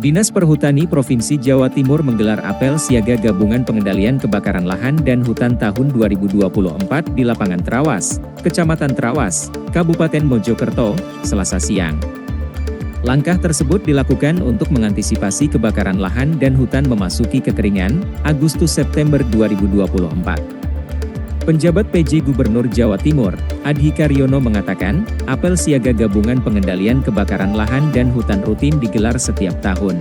Dinas Perhutani Provinsi Jawa Timur menggelar apel siaga gabungan pengendalian kebakaran lahan dan hutan tahun 2024 di lapangan Trawas, Kecamatan Trawas, Kabupaten Mojokerto, Selasa siang. Langkah tersebut dilakukan untuk mengantisipasi kebakaran lahan dan hutan memasuki kekeringan, Agustus-September 2024. Penjabat PJ Gubernur Jawa Timur, Adhi Karyono mengatakan, apel siaga gabungan pengendalian kebakaran lahan dan hutan rutin digelar setiap tahun.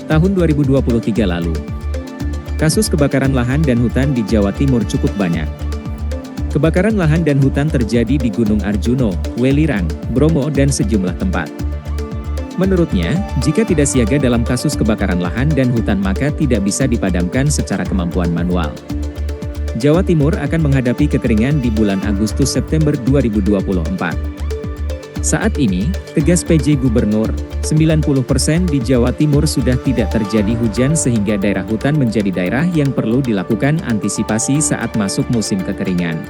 Tahun 2023 lalu, kasus kebakaran lahan dan hutan di Jawa Timur cukup banyak. Kebakaran lahan dan hutan terjadi di Gunung Arjuno, Welirang, Bromo dan sejumlah tempat. Menurutnya, jika tidak siaga dalam kasus kebakaran lahan dan hutan maka tidak bisa dipadamkan secara kemampuan manual. Jawa Timur akan menghadapi kekeringan di bulan Agustus-September 2024. Saat ini, tegas PJ Gubernur, 90% di Jawa Timur sudah tidak terjadi hujan sehingga daerah hutan menjadi daerah yang perlu dilakukan antisipasi saat masuk musim kekeringan.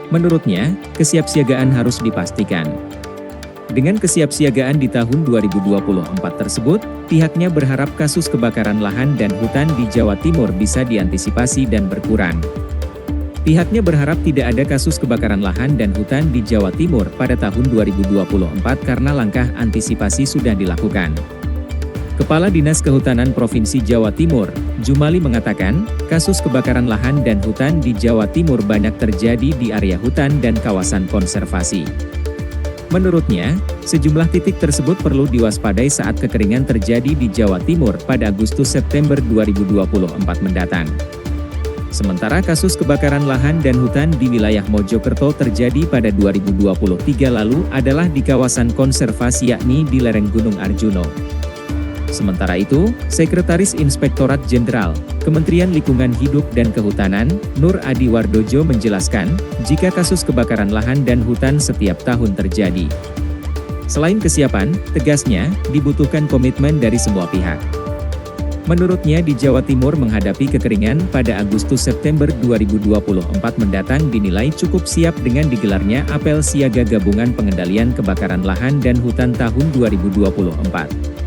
Menurutnya, kesiapsiagaan harus dipastikan. Dengan kesiapsiagaan di tahun 2024 tersebut, pihaknya berharap kasus kebakaran lahan dan hutan di Jawa Timur bisa diantisipasi dan berkurang. Pihaknya berharap tidak ada kasus kebakaran lahan dan hutan di Jawa Timur pada tahun 2024 karena langkah antisipasi sudah dilakukan. Kepala Dinas Kehutanan Provinsi Jawa Timur, Jumali mengatakan, kasus kebakaran lahan dan hutan di Jawa Timur banyak terjadi di area hutan dan kawasan konservasi. Menurutnya, sejumlah titik tersebut perlu diwaspadai saat kekeringan terjadi di Jawa Timur pada Agustus-September 2024 mendatang. Sementara kasus kebakaran lahan dan hutan di wilayah Mojokerto terjadi pada 2023 lalu adalah di kawasan konservasi yakni di lereng Gunung Arjuno. Sementara itu, Sekretaris Inspektorat Jenderal, Kementerian Lingkungan Hidup dan Kehutanan, Nur Adi Wardojo menjelaskan, jika kasus kebakaran lahan dan hutan setiap tahun terjadi. Selain kesiapan, tegasnya, dibutuhkan komitmen dari semua pihak. Menurutnya di Jawa Timur menghadapi kekeringan pada Agustus-September 2024 mendatang dinilai cukup siap dengan digelarnya apel siaga gabungan pengendalian kebakaran lahan dan hutan tahun 2024.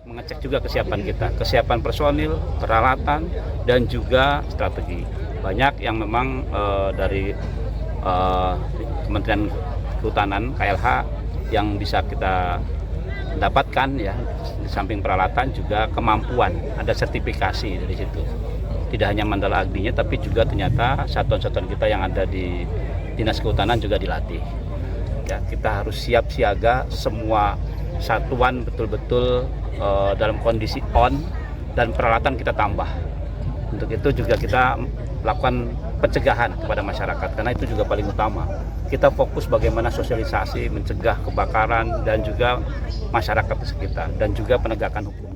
Mengecek juga kesiapan kita, kesiapan personil, peralatan, dan juga strategi. Banyak yang memang dari Kementerian Kehutanan (KLH) yang bisa kita dapatkan ya, di samping peralatan juga kemampuan, ada sertifikasi dari situ. Tidak hanya Mandala Agdinya, tapi juga ternyata satuan-satuan kita yang ada di Dinas Kehutanan juga dilatih. Ya, kita harus siap siaga, semua satuan betul-betul dalam kondisi on dan peralatan kita tambah. Untuk itu juga kita lakukan pencegahan kepada masyarakat karena itu juga paling utama. Kita fokus bagaimana sosialisasi, mencegah kebakaran dan juga masyarakat di sekitar dan juga penegakan hukum.